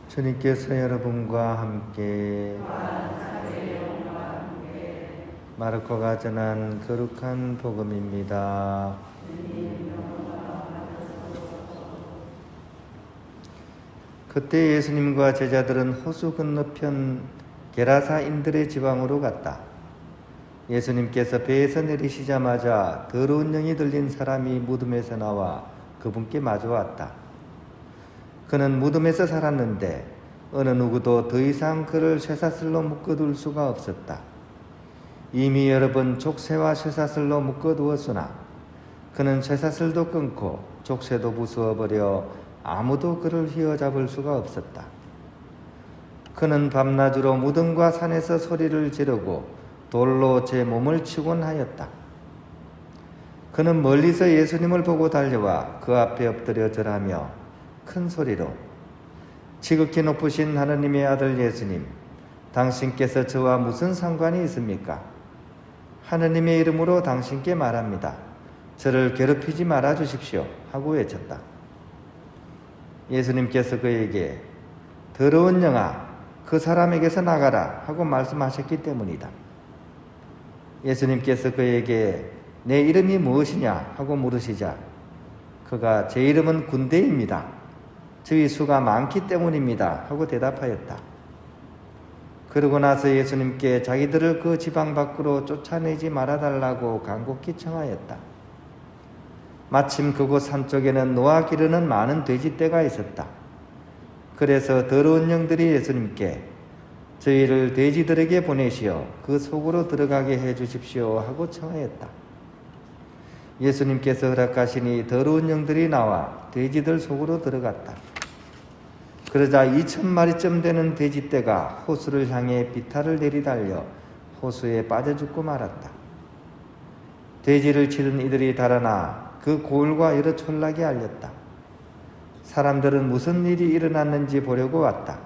주님께서 여러분과 함께 마르코가 전한 거룩한 복음입니다. 그때 예수님과 제자들은 호수 건너편 게라사인들의 지방으로 갔다. 예수님께서 배에서 내리시자마자 더러운 영이 들린 사람이 무덤에서 나와 그분께 마주왔다. 그는 무덤에서 살았는데 어느 누구도 더 이상 그를 쇠사슬로 묶어둘 수가 없었다. 이미 여러 번 족쇄와 쇠사슬로 묶어두었으나 그는 쇠사슬도 끊고 족쇄도 부수어버려 아무도 그를 휘어잡을 수가 없었다. 그는 밤낮으로 무덤과 산에서 소리를 지르고 돌로 제 몸을 치곤 하였다. 그는 멀리서 예수님을 보고 달려와 그 앞에 엎드려 절하며 큰 소리로 지극히 높으신 하느님의 아들 예수님, 당신께서 저와 무슨 상관이 있습니까? 하느님의 이름으로 당신께 말합니다. 저를 괴롭히지 말아 주십시오 하고 외쳤다. 예수님께서 그에게 더러운 영아, 그 사람에게서 나가라 하고 말씀하셨기 때문이다. 예수님께서 그에게 내 이름이 무엇이냐 하고 물으시자 그가 제 이름은 군대입니다. 저희 수가 많기 때문입니다 하고 대답하였다. 그러고 나서 예수님께 자기들을 그 지방 밖으로 쫓아내지 말아달라고 간곡히 청하였다. 마침 그곳 산쪽에는 노아 기르는 많은 돼지떼가 있었다. 그래서 더러운 영들이 예수님께 저희를 돼지들에게 보내시어 그 속으로 들어가게 해 주십시오 하고 청하였다. 예수님께서 허락하시니 더러운 영들이 나와 돼지들 속으로 들어갔다. 그러자 2,000마리쯤 되는 돼지떼가 호수를 향해 비탈을 내리달려 호수에 빠져 죽고 말았다. 돼지를 치른 이들이 달아나 그 고을과 여러 촌락에 알렸다. 사람들은 무슨 일이 일어났는지 보려고 왔다.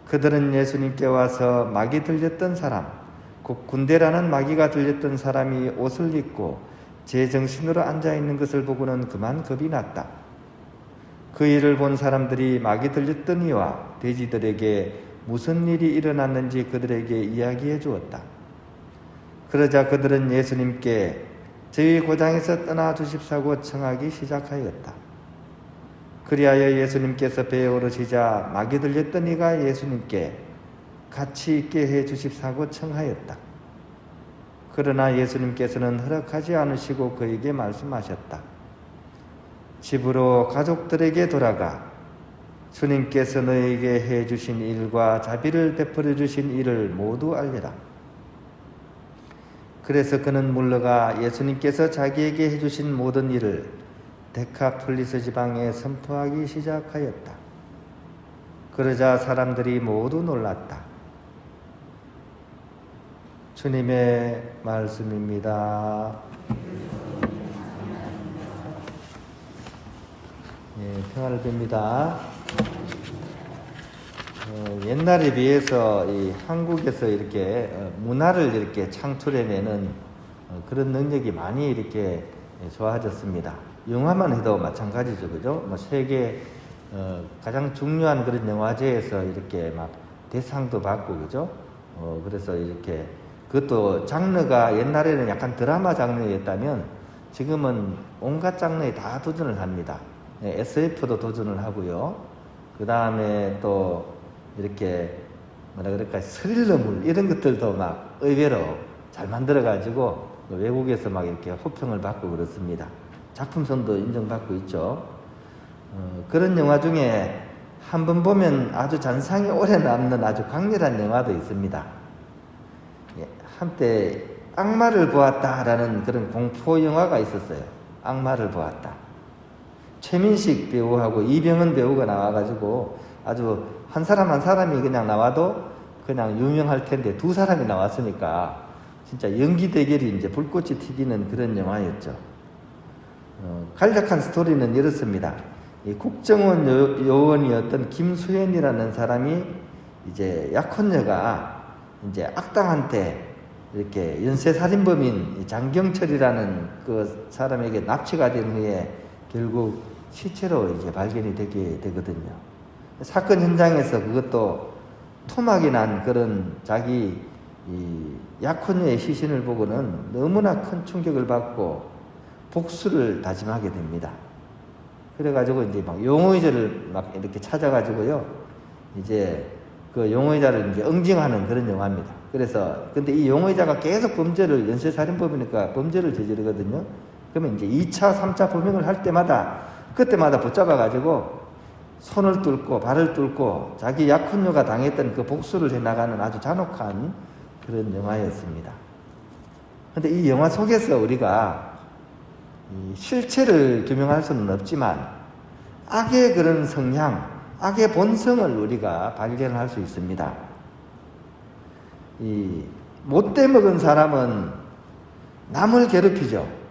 그들은 예수님께 와서 마귀 들렸던 사람, 곧 군대라는 마귀가 들렸던 사람이 옷을 입고 제정신으로 앉아있는 것을 보고는 그만 겁이 났다. 그 일을 본 사람들이 마귀 들렸던 이와 돼지들에게 무슨 일이 일어났는지 그들에게 이야기해 주었다. 그러자 그들은 예수님께 저희 고장에서 떠나 주십사고 청하기 시작하였다. 그리하여 예수님께서 배에 오르시자 마귀 들렸던 이가 예수님께 같이 있게 해 주십사고 청하였다. 그러나 예수님께서는 허락하지 않으시고 그에게 말씀하셨다. 집으로 가족들에게 돌아가 주님께서 너에게 해주신 일과 자비를 베풀어 주신 일을 모두 알려라. 그래서 그는 물러가 예수님께서 자기에게 해주신 모든 일을 데카폴리스 지방에 선포하기 시작하였다. 그러자 사람들이 모두 놀랐다. 주님의 말씀입니다. 평화를 빕니다. 옛날에 비해서 이 한국에서 이렇게 문화를 이렇게 창출해내는 그런 능력이 많이 이렇게 좋아졌습니다. 영화만 해도 마찬가지죠, 그죠? 뭐 세계 가장 중요한 그런 영화제에서 이렇게 막 대상도 받고, 그죠? 그래서 이렇게 그것도 장르가 옛날에는 약간 드라마 장르였다면 지금은 온갖 장르에 다 도전을 합니다. SF도 도전을 하고요. 그 다음에 또 이렇게 뭐라 그럴까 스릴러물 이런 것들도 막 의외로 잘 만들어가지고 외국에서 막 이렇게 호평을 받고 그렇습니다. 작품성도 인정받고 있죠. 그런 영화 중에 한 번 보면 아주 잔상이 오래 남는 아주 강렬한 영화도 있습니다. 한때 악마를 보았다라는 그런 공포 영화가 있었어요. 악마를 보았다. 최민식 배우하고 이병헌 배우가 나와가지고 아주 한 사람 한 사람이 그냥 나와도 그냥 유명할 텐데 두 사람이 나왔으니까 진짜 연기 대결이 이제 불꽃이 튀기는 그런 영화였죠. 간략한 스토리는 이렇습니다. 이 국정원 요원이었던 김수현이라는 사람이 이제 약혼녀가 이제 악당한테 이렇게 연쇄살인범인 장경철이라는 그 사람에게 납치가 된 후에 결국 시체로 이제 발견이 되게 되거든요. 사건 현장에서 그것도 토막이 난 그런 자기 이 약혼녀의 시신을 보고는 너무나 큰 충격을 받고 복수를 다짐하게 됩니다. 그래가지고 이제 막 용의자를 막 이렇게 찾아가지고요, 이제 그 용의자를 이제 응징하는 그런 영화입니다. 그래서 근데 이 용의자가 계속 범죄를, 연쇄살인범이니까 범죄를 저지르거든요. 그러면 이제 2차, 3차 범행을 할 때마다 그때마다 붙잡아가지고 손을 뚫고 발을 뚫고 자기 약혼녀가 당했던 그 복수를 해나가는 아주 잔혹한 그런 영화였습니다. 근데 이 영화 속에서 우리가 이 실체를 규명할 수는 없지만 악의 그런 성향, 악의 본성을 우리가 발견할 수 있습니다. 이 못돼 먹은 사람은 남을 괴롭히죠.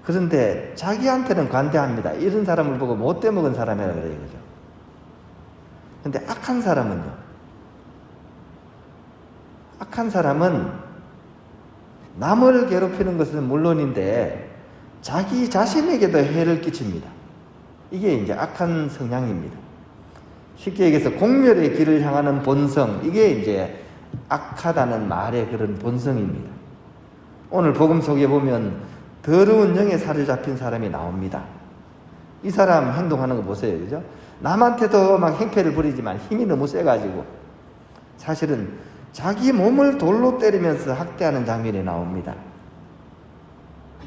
그런데 자기한테는 관대합니다. 이런 사람을 보고 못돼 먹은 사람이라고 그래요. 그죠? 근데 악한 사람은요, 악한 사람은 남을 괴롭히는 것은 물론인데 자기 자신에게도 해를 끼칩니다. 이게 이제 악한 성향입니다. 쉽게 얘기해서 공멸의 길을 향하는 본성, 이게 이제 악하다는 말의 그런 본성입니다. 오늘 복음 속에 보면 더러운 영에 사로잡힌 사람이 나옵니다. 이 사람 행동하는 거 보세요. 그죠? 남한테도 막 행패를 부리지만 힘이 너무 세가지고 사실은 자기 몸을 돌로 때리면서 학대하는 장면이 나옵니다.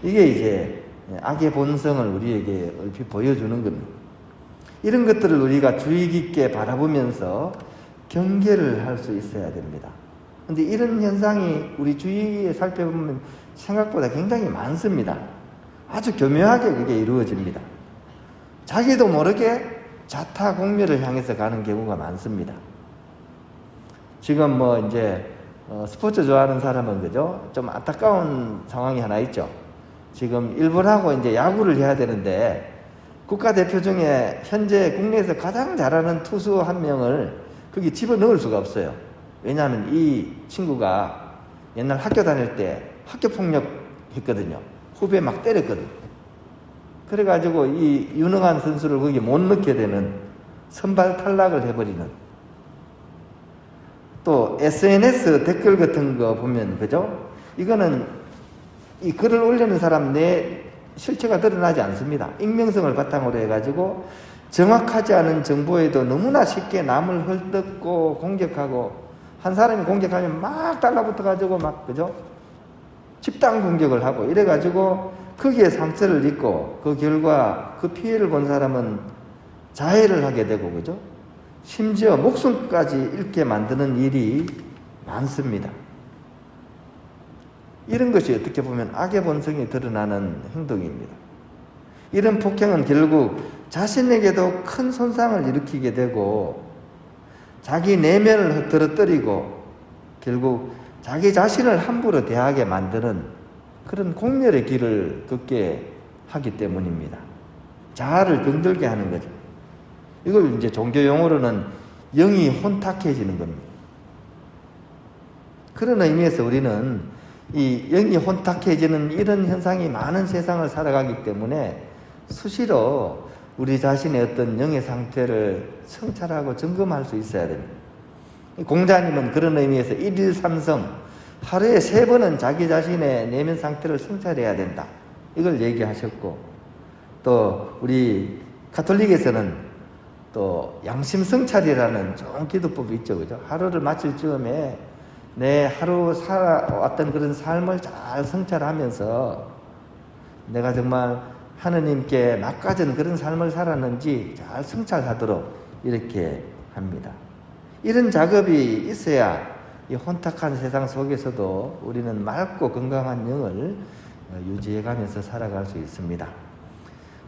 이게 이제 악의 본성을 우리에게 얼핏 보여주는 겁니다. 이런 것들을 우리가 주의 깊게 바라보면서 경계를 할 수 있어야 됩니다. 근데 이런 현상이 우리 주위에 살펴보면 생각보다 굉장히 많습니다. 아주 교묘하게 그게 이루어집니다. 자기도 모르게 자타 공멸을 향해서 가는 경우가 많습니다. 지금 뭐 이제 스포츠 좋아하는 사람은 그죠? 좀 안타까운 상황이 하나 있죠. 지금 일본하고 이제 야구를 해야 되는데 국가대표 중에 현재 국내에서 가장 잘하는 투수 한 명을 거기 집어넣을 수가 없어요. 왜냐하면 이 친구가 옛날 학교 다닐 때 학교폭력 했거든요. 후배 막 때렸거든요. 그래가지고 이 유능한 선수를 거기 못 넣게 되는, 선발 탈락을 해버리는. 또 SNS 댓글 같은 거 보면 그죠? 이거는 이 글을 올리는 사람 내 실체가 드러나지 않습니다. 익명성을 바탕으로 해가지고 정확하지 않은 정보에도 너무나 쉽게 남을 헐뜯고 공격하고, 한 사람이 공격하면 막 달라붙어가지고 막 그죠? 집단 공격을 하고 이래가지고 거기에 상처를 입고 그 결과 그 피해를 본 사람은 자해를 하게 되고 그죠? 심지어 목숨까지 잃게 만드는 일이 많습니다. 이런 것이 어떻게 보면 악의 본성이 드러나는 행동입니다. 이런 폭행은 결국 자신에게도 큰 손상을 일으키게 되고 자기 내면을 흐트러뜨리고 결국 자기 자신을 함부로 대하게 만드는 그런 공멸의 길을 걷게 하기 때문입니다. 자아를 병들게 하는 거죠. 이걸 이제 종교 용어로는 영이 혼탁해지는 겁니다. 그런 의미에서 우리는 이 영이 혼탁해지는 이런 현상이 많은 세상을 살아가기 때문에 수시로 우리 자신의 어떤 영의 상태를 성찰하고 점검할 수 있어야 됩니다. 공자님은 그런 의미에서 1일 3성, 하루에 3번은 자기 자신의 내면 상태를 성찰해야 된다. 이걸 얘기하셨고, 또 우리 가톨릭에서는 또 양심 성찰이라는 좋은 기도법이 있죠. 그죠? 하루를 마칠 즈음에 내 하루 살아왔던 그런 삶을 잘 성찰하면서 내가 정말 하느님께 막가진 그런 삶을 살았는지 잘 성찰하도록 이렇게 합니다. 이런 작업이 있어야 이 혼탁한 세상 속에서도 우리는 맑고 건강한 영을 유지해가면서 살아갈 수 있습니다.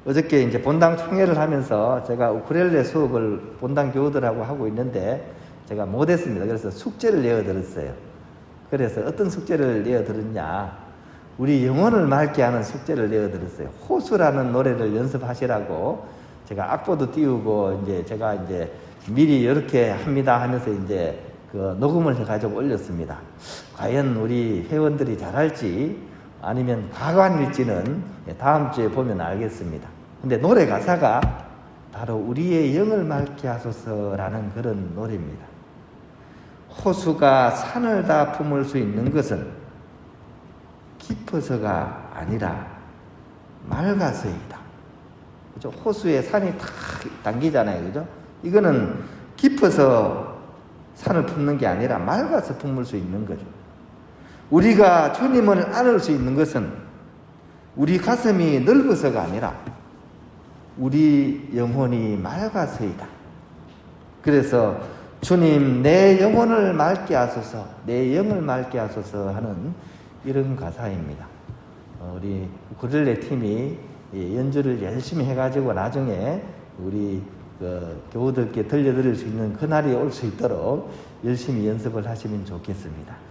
어저께 이제 본당 총회를 하면서 제가 우쿨렐레 수업을 본당 교우들하고 하고 있는데 제가 못했습니다. 그래서 숙제를 내어드렸어요. 그래서 어떤 숙제를 내어드렸냐? 우리 영혼을 맑게 하는 숙제를 내어드렸어요. 호수라는 노래를 연습하시라고 제가 악보도 띄우고 이제 제가 이제 미리 이렇게 합니다 하면서 이제 그 녹음을 해가지고 올렸습니다. 과연 우리 회원들이 잘할지 아니면 가관일지는 다음 주에 보면 알겠습니다. 근데 노래 가사가 바로 우리의 영을 맑게 하소서라는 그런 노래입니다. 호수가 산을 다 품을 수 있는 것은 깊어서가 아니라 맑아서이다. 그죠? 호수에 산이 탁 당기잖아요. 그죠? 이거는 깊어서 산을 품는 게 아니라 맑아서 품을 수 있는 거죠. 우리가 주님을 안을 수 있는 것은 우리 가슴이 넓어서가 아니라 우리 영혼이 맑아서이다. 그래서 주님 내 영혼을 맑게 하소서, 내 영을 맑게 하소서 하는 이런 가사입니다. 우리 우쿨렐레 팀이 연주를 열심히 해가지고 나중에 우리 교우들께 들려드릴 수 있는 그날이 올 수 있도록 열심히 연습을 하시면 좋겠습니다.